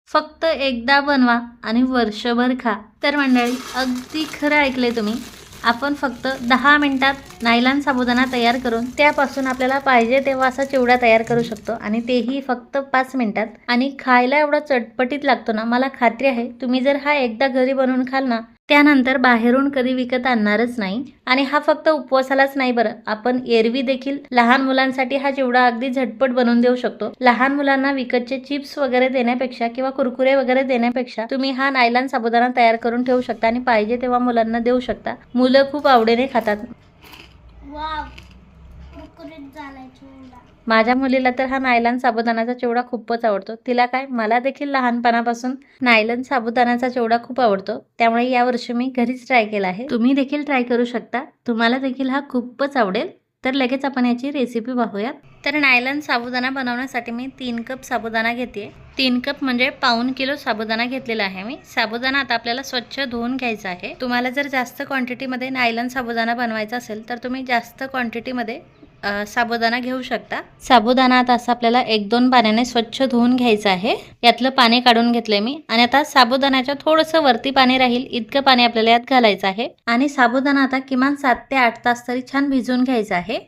फक्त एकदा बनवा आणि वर्षभर खा। तर मंडळी, अगदी खरं ऐकलंय तुम्ही। आपण फक्त 10 मिनिटात नायलॉन साबुदाणा तयार करून त्यापासून आपल्याला पाहिजे तेव्हा असा चिवडा तयार करू शकतो, आणि तेही फक्त 5 मिनिटात। आणि खायला एवढा चटपटीत लागतो ना, मला खात्री आहे तुम्ही जर हा एकदा घरी बनवून खाल ना, त्यानंतर बाहेरून कधी विकत आणणारच नाही। आणि हा फक्त उपवासालाच नाही बरं, आपण एरवी देखील लहान मुलांसाठी हा चिवडा अगदी झटपट बनवून देऊ शकतो। लहान मुलांना विकतचे चिप्स वगैरे देण्यापेक्षा किंवा कुरकुरे वगैरे देण्यापेक्षा तुम्ही हा नायलॉन साबुदाणा तयार करून ठेवू शकता आणि पाहिजे तेव्हा मुलांना देऊ शकता। मुलं खूप आवडीने खातात। वाव, कुरकुरीत झालाय चिवडा। माझ्या मुलीला तर हा नायलॉन साबुदाण्याचा चिवडा खूपच आवडतो। तिला काय, मला देखील लहानपणापासून नायलॉन साबुदाण्याचा चिवडा खूप आवडतो, त्यामुळे यावर्षी मी घरीच ट्राय केला आहे। तुम्ही देखील ट्राय करू शकता, तुम्हाला देखील हा खूपच आवडेल। तर लगेच आपण याची रेसिपी पाहूयात। तर नायलॉन साबुदाणा बनवण्यासाठी मी 3 कप साबुदाणा घेते। 3 कप म्हणजे पाऊण किलो साबुदाणा घेतलेला आहे मी। साबुदाणा आता आपल्याला स्वच्छ धुवून घ्यायचा आहे। तुम्हाला जर जास्त क्वांटिटीमध्ये नायलॉन साबुदाणा बनवायचा असेल तर तुम्ही जास्त क्वांटिटीमध्ये साबुदाणा घेऊ शकता। साबुदाणा आता असं आपल्याला 1-2 पाण्याने स्वच्छ धुवून घ्यायचं आहे। यातलं पाणी काढून घेतलंय मी, आणि आता साबुदाण्याच्या थोडंसं वरती पाणी राहील इतकं पाणी आपल्याला यात घालायचं आहे। आणि साबुदाणा आता किमान 7 ते 8 तास तरी छान भिजवून घ्यायचा आहे।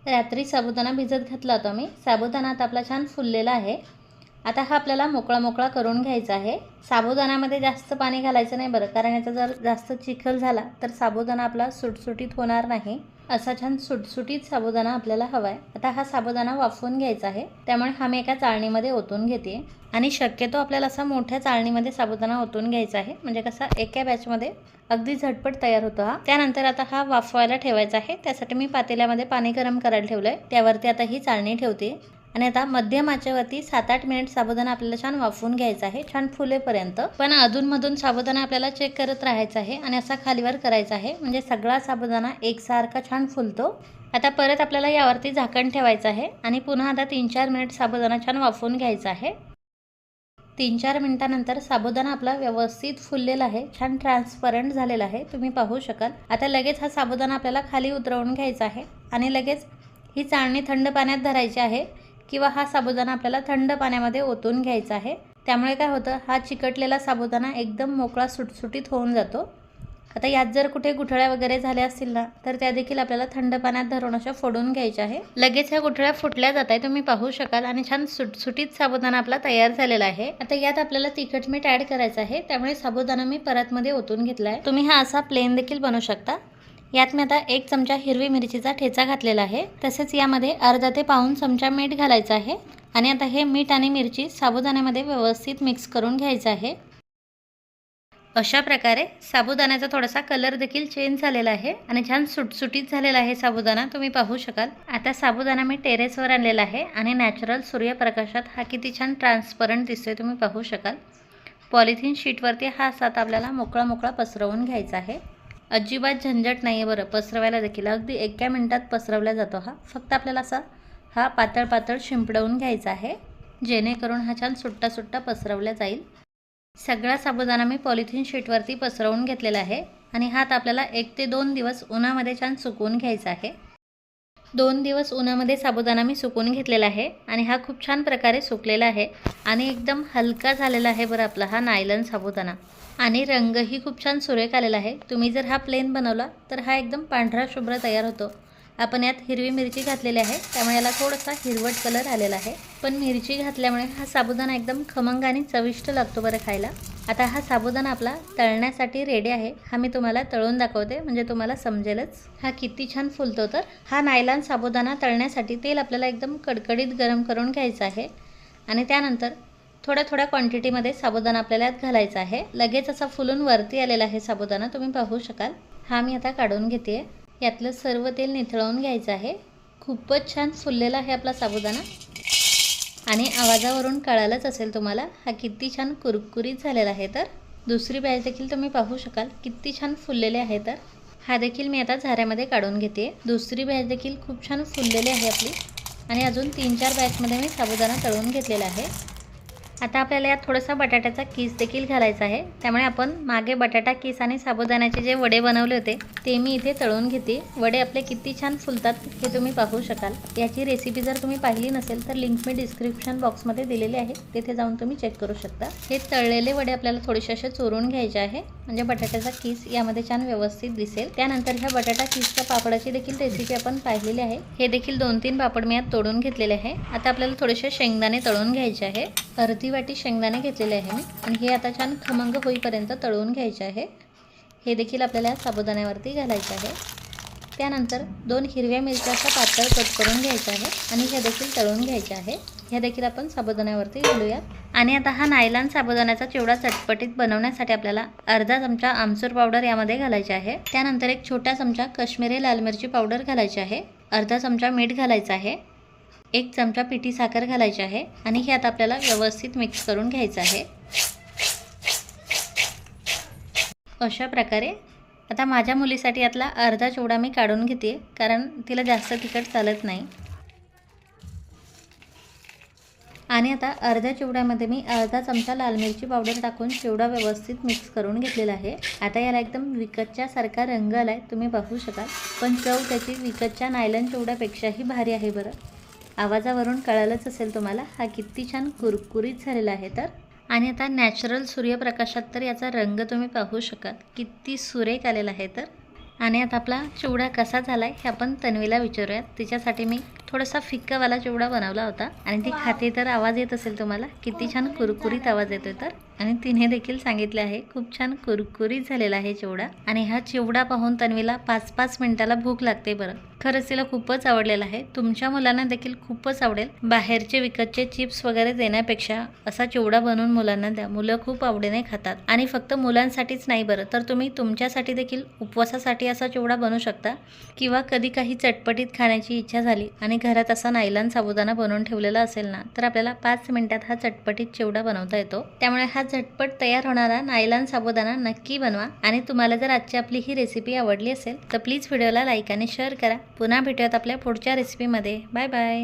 रात्री साबुदाणा भिजत घातला होता मी। साबुदाणा आता आपला छान फुललेला आहे। आता हा आपल्याला मोकळा मोकळा करून घ्यायचा आहे। साबुदाण्यामध्ये जास्त पाणी घालायचं नाही बरं, कारण याचा जर जास्त चिखल झाला तर साबुदाणा आपला सुटसुटीत होणार नाही। असा छान सुटसुटीत साबुदाणा आपल्याला हवा आहे। आता हा साबुदाणा वाफवून घ्यायचा आहे, त्यामुळे हा मी एका चाळणीमध्ये ओतून घेते। आणि शक्यतो आपल्याला असा मोठ्या चाळणीमध्ये साबुदाणा ओतून घ्यायचा आहे, म्हणजे कसा एका बॅचमध्ये अगदी झटपट तयार होतो हा। त्यानंतर आता हा वाफवायला ठेवायचा आहे। त्यासाठी मी पातेल्यामध्ये पाणी गरम करायला ठेवलंय, त्यावरती आता ही चाळणी ठेवते। आणि आता मध्यम आचेवरती 7-8 मिनिट साबुदाणा आपल्याला छान वाफवून घ्यायचा आहे, छान फुलेपर्यंत। पण अधूनमधून साबुदाणा आपल्याला चेक करत राहायचा आहे आणि असा खालीवर करायचा आहे, म्हणजे सगळा साबुदाणा एकसारखा छान फुलतो। आता परत आपल्याला यावरती झाकण ठेवायचं आहे आणि पुन्हा आता 3-4 मिनिट साबुदाणा छान वाफवून घ्यायचा आहे। 3-4 मिनिटानंतर साबुदाणा आपला व्यवस्थित फुललेला आहे, छान ट्रान्सपरंट झालेला आहे, तुम्ही पाहू शकाल। आता लगेच हा साबुदाणा आपल्याला खाली उतरवून घ्यायचा आहे आणि लगेच ही चाळणी थंड पाण्यात धरायची आहे, किंवा हा साबुदाणा आपल्याला थंड पाण्यामध्ये ओतून घ्यायचा आहे। त्यामुळे काय होतं, हा चिकटलेला साबुदाणा एकदम मोकळा सुटसुटीत होऊन जातो। आता यात जर कुठे गुठळ्या वगैरे झाल्या असतील ना, तर त्या देखील आपल्याला थंड पाण्यात धरून अशा फोडून घ्यायच्या आहे। लगेच ह्या गुठळ्या फुटल्या जात आहे, तुम्ही पाहू शकाल। आणि छान सुटसुटीत साबुदाणा आपला तयार झालेला आहे। आता यात आपल्याला तिखट मीठ ॲड करायचं आहे, त्यामुळे साबुदाणा मी परतमध्ये ओतून घेतला आहे। तुम्ही हा असा प्लेन देखील बनवू शकता। यात मी आता 1 चमचा हिरवी मिरचीचा ठेचा घातलेला आहे। तसेच यामध्ये अर्धा ते पाऊण चमचा मीठ घालायचं आहे। आणि आता हे मीठ आणि मिरची साबुदाण्यामध्ये व्यवस्थित मिक्स करून घ्यायचं आहे। अशा प्रकारे साबुदाण्याचा थोडासा कलर देखील चेंज झालेला आहे आणि छान सुटसुटीत झालेला आहे साबुदाणा, तुम्ही पाहू शकाल। आता साबुदाणा मी टेरेसवर आणलेला आहे आणि नॅचरल सूर्यप्रकाशात हा किती छान ट्रान्सपरंट दिसतोय, तुम्ही पाहू शकाल। पॉलिथिन शीटवरती हा असा आपल्याला मोकळा मोकळा पसरवून घ्यायचा आहे। अजिबात झंझट नाही आहे बरं, पसरवायला देखील अगदी 1 मिनिटात पसरवला जातो हा। फक्त आपल्याला असा हा पातळ पातळ शिंपडवून घ्यायचा आहे, जेणेकरून हा छान सुट्टा सुट्टा पसरवला जाईल। सगळा साबुदाणा मी पॉलिथिन शीटवरती पसरवून घेतलेला आहे आणि हात आपल्याला 1 ते 2 दिवस उन्हामध्ये छान सुकवून घ्यायचा आहे। 2 दिवस उन्हामध्ये साबुदाणा मी सुकवून घेतलेला आहे आणि हा खूप छान प्रकारे सुकलेला आहे आणि एकदम हलका झालेला आहे बरं आपला हा नायलॉन साबुदाणा। आणि रंगही खूप छान सुरेख आलेला आहे। तुम्ही जर हा प्लेन बनवला तर हा एकदम पांढरा शुभ्र तयार होतो। आपण यात हिरवी मिरची घातलेली आहे, त्यामुळे याला थोडासा हिरवट कलर आलेला आहे। पण मिरची घातल्यामुळे हा साबुदाणा एकदम खमंग आणि चविष्ट लागतो बरं खायला। आता हा साबुदाणा आपला तळण्यासाठी रेडी आहे। हा मी तुम्हाला तळून दाखवते, म्हणजे तुम्हाला समजेलच हा किती छान फुलतो। तर हा नायलॉन साबुदाणा तळण्यासाठी तेल आपल्याला एकदम कडकडीत गरम करून घ्यायचं आहे आणि त्यानंतर थोड्या थोड्या क्वांटिटीमध्ये साबुदाणा आपल्याला यात घालायचा आहे। लगेच असा फुलून वरती आलेला आहे साबुदाणा, तुम्ही पाहू शकाल। हा मी आता काढून घेते। यातलं सर्व तेल निथळवून घ्यायचं आहे। खूपच छान फुललेला आहे आपला साबुदाणा आणि आवाजावरून कळालंच असेल तुम्हाला हा किती छान कुरकुरीत झालेला आहे। तर दुसरी बॅच देखील तुम्ही पाहू शकाल किती छान फुललेले आहे। तर हा देखील मी आता झाऱ्यामध्ये काढून घेते। दुसरी बॅच देखील खूप छान फुललेली आहे आपली, आणि अजून 3-4 बॅचमध्ये मी साबुदाणा तळून घेतलेला आहे। आता आपल्याला यात थोडासा बटाट्याचा किस देखील घालायचा आहे, त्यामुळे आपण मागे बटाटा किस आणि साबुदाण्याचे जे वडे बनवले होते ते मी इथे तळून घेते. वडे आपले किती छान फुलतात हे तुम्ही पाहू शकाल. याची रेसिपी जर तुम्ही पाहिली नसेल तर लिंक मी डिस्क्रिप्शन बॉक्समध्ये दिलेली आहे, तिथे जाऊन तुम्ही चेक करू शकता. हे तळलेले वडे आपल्याला थोडेसे असे चोरून घ्यायचे आहे, म्हणजे बटाट्याचा किस यामध्ये छान व्यवस्थित दिसेल. त्यानंतर ह्या बटाटा किसच्या पापडाची देखील रेसिपी आपण पाहिलेली आहे. हे देखील 2-3 पापड मी यात तोडून घेतलेले आहे. आता आपल्याला थोडेसे शेंगदाणे तळून घ्यायचे आहे. अर्धी वाटी शेंगदाणे घेतलेले आहे मी, आणि हे आता छान खमंग होईपर्यंत तळून घ्यायचे आहे. हे देखील आपल्याला साबुदाण्यावरती घालायचे आहे. त्यानंतर 2 हिरव्या मिरच्याचा पातळ कट करून घ्यायचा आहे, आणि ह्या देखील तळून घ्यायच्या आहे. ह्या देखील आपण साबुदाण्यावरती घालूयात. आणि आता हा नायलॉन साबुदाण्याचा चिवडा चटपटीत बनवण्यासाठी आपल्याला अर्धा चमचा आमचूर पावडर यामध्ये घालायचे आहे. त्यानंतर 1 छोटा चमचा काश्मीरी लाल मिरची पावडर घालायची आहे. अर्धा चमचा मीठ घालायचं आहे. 1 चमचा पिठी साखर घालायची आहे, आणि हे आता आपल्याला व्यवस्थित मिक्स करून घ्यायचं आहे. अशा प्रकारे आता माझ्या मुलीसाठी यातला अर्धा चिवडा मी काढून घेते, कारण तिला जास्त तिखट चालत नाही. आणि आता अर्ध्या चिवड्यामध्ये मी अर्धा चमचा लाल मिरची पावडर टाकून चिवडा व्यवस्थित मिक्स करून घेतलेला आहे. आता याला एकदम विकतच्या सारखा रंग आलाय, तुम्ही पाहू शकाल. पण चव त्याची विकतच्या नायलॉन चिवड्यापेक्षाही भारी आहे बरं. आवाजावरून कळालंच असेल तुम्हाला हा किती छान कुरकुरीत झालेला आहे तर. आणि आता नॅचरल सूर्यप्रकाशात तर याचा रंग तुम्ही पाहू शकाल, किती सुरेख आलेला आहे तर. आणि आता आपला चिवडा कसा झाला आहे हे आपण तन्वीला विचारूयात. तिच्यासाठी मी थोडासा फिक्कावाला चिवडा बनवला होता, आणि ती खाते तर आवाज येत असेल तुम्हाला, किती छान कुरकुरीत आवाज येतोय तर. आणि तिने देखील सांगितले आहे खूप छान कुरकुरीत झालेला आहे चिवडा. आणि हा चिवडा पाहून तन्वीला 5-5 मिनिटाला भूक लागते बरं. खरंच तिला खूपच आवडलेला आहे. तुमच्या मुलांना देखील खूपच आवडेल. बाहेरचे विकतचे चिप्स वगैरे देण्यापेक्षा असा चिवडा बनवून मुलांना द्या, मुलं खूप आवडीने खातात. आणि फक्त मुलांसाठीच नाही बरं, तर तुम्ही तुमच्यासाठी देखील उपवासासाठी असा चिवडा बनवू शकता. किंवा कधी काही चटपटीत खाण्याची इच्छा झाली आणि घरात असा नायलॉन साबुदाणा बनवून ठेवलेला असेल ना, तर आपल्याला 5 मिनिटात हा चटपटीत चिवडा बनवता येतो. त्यामुळे हा झटपट तयार होणारा नायलॉन साबुदाणा नक्की बनवा. आणि तुम्हाला जर आजची आपली ही रेसिपी आवडली असेल तर प्लीज व्हिडिओला लाईक आणि शेअर करा. पुन्हा भेटूयात आपल्या पुढच्या रेसिपीमध्ये. Bye bye.